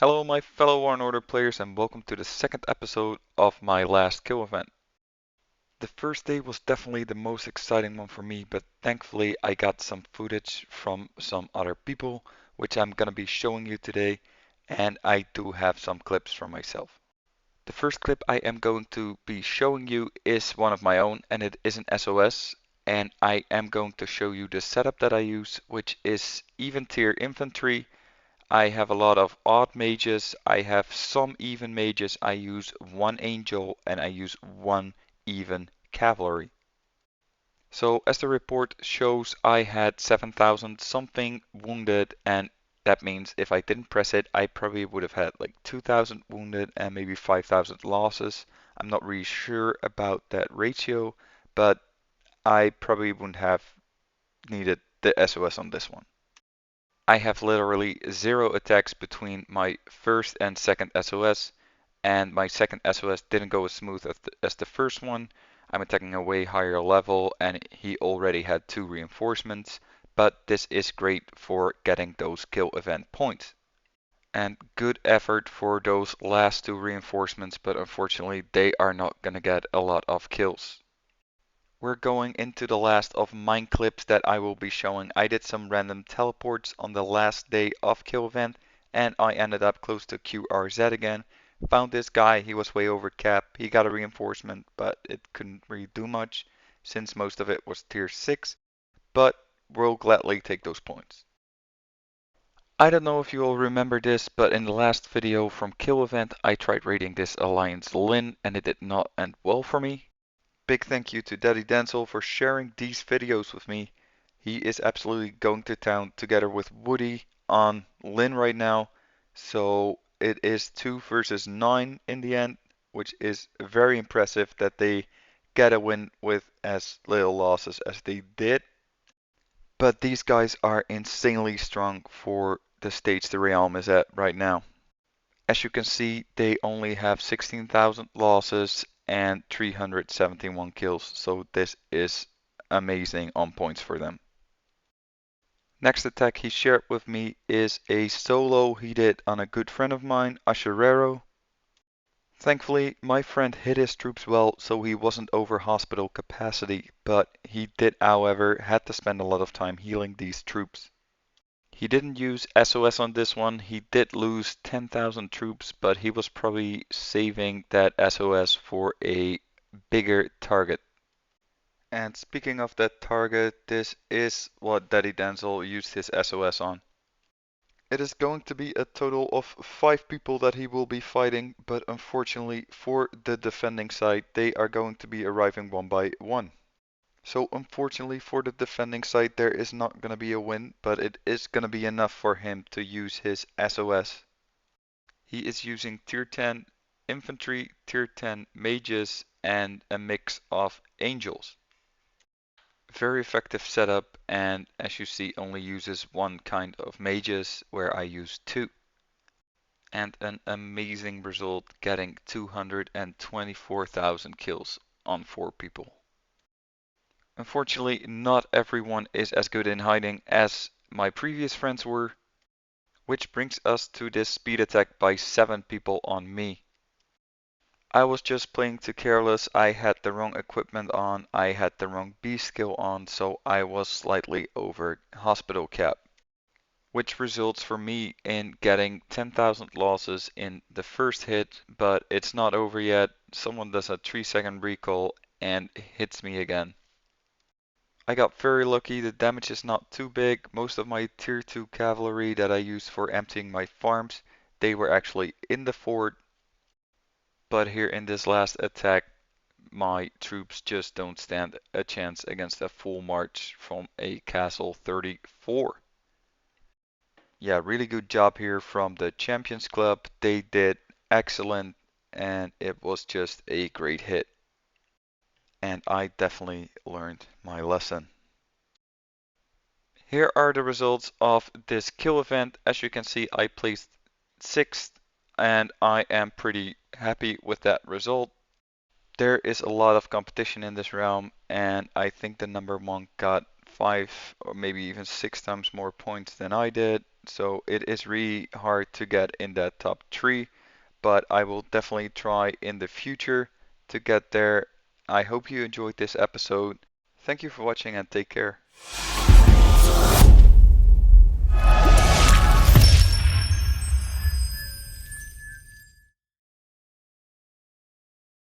Hello my fellow War and Order players and welcome to the second episode of my last kill event. The first day was definitely the most exciting one for me, but thankfully I got some footage from some other people, which I'm gonna be showing you today, and I do have some clips from myself. The first clip I am going to be showing you is one of my own, and it is an SOS, and I am going to show you the setup that I use, which is even tier infantry. I have a lot of odd mages, I have some even mages, I use one angel and I use one even cavalry. So as the report shows, I had 7,000 something wounded, and that means if I didn't press it, I probably would have had like 2,000 wounded and maybe 5,000 losses. I'm not really sure about that ratio, but I probably wouldn't have needed the SOS on this one. I have literally zero attacks between my first and second SOS, and my second SOS didn't go as smooth as the first one. I'm attacking a way higher level, and he already had 2 reinforcements, but this is great for getting those kill event points. And good effort for those last 2 reinforcements, but unfortunately they are not gonna get a lot of kills. We're going into the last of mine clips that I will be showing. I did some random teleports on the last day of kill event and I ended up close to QRZ again. Found this guy, he was way over cap. He got a reinforcement, but it couldn't really do much since most of it was tier 6, but we'll gladly take those points. I don't know if you all remember this, but in the last video from kill event I tried raiding this Alliance Lin and it did not end well for me. Big thank you to DaddyDenzel for sharing these videos with me. He is absolutely going to town together with Woody on Lin right now. So it is 2 versus 9 in the end, which is very impressive that they get a win with as little losses as they did. But these guys are insanely strong for the stage the realm is at right now. As you can see, they only have 16,000 losses and 371 kills, so this is amazing on points for them. Next attack he shared with me is a solo he did on a good friend of mine, Asherero. Thankfully, my friend hit his troops well, so he wasn't over hospital capacity, but he did, however, had to spend a lot of time healing these troops. He didn't use SOS on this one. He did lose 10,000 troops, but he was probably saving that SOS for a bigger target. And speaking of that target, this is what DaddyDenzel used his SOS on. It is going to be a total of 5 people that he will be fighting, but unfortunately for the defending side, they are going to be arriving one by one. So unfortunately for the defending side, there is not going to be a win, but it is going to be enough for him to use his SOS. He is using tier 10 infantry, tier 10 mages, and a mix of angels. Very effective setup, and as you see, only uses one kind of mages, where I use 2. And an amazing result, getting 224,000 kills on 4 people. Unfortunately, not everyone is as good in hiding as my previous friends were, which brings us to this speed attack by 7 people on me. I was just playing too careless, I had the wrong equipment on, I had the wrong B skill on, so I was slightly over hospital cap, which results for me in getting 10,000 losses in the first hit, but it's not over yet. Someone does a 3-second recall and hits me again. I got very lucky, the damage is not too big. Most of my tier 2 cavalry that I used for emptying my farms, they were actually in the fort. But here in this last attack, my troops just don't stand a chance against a full march from a castle 34. Yeah, really good job here from the Champions Club. They did excellent and it was just a great hit. And I definitely learned my lesson. Here are the results of this kill event. As you can see, I placed 6th and I am pretty happy with that result. There is a lot of competition in this realm and I think the number 1 got 5 or maybe even 6 times more points than I did. so it is really hard to get in that top three, but I will definitely try in the future to get there. I hope you enjoyed this episode. Thank you for watching and take care.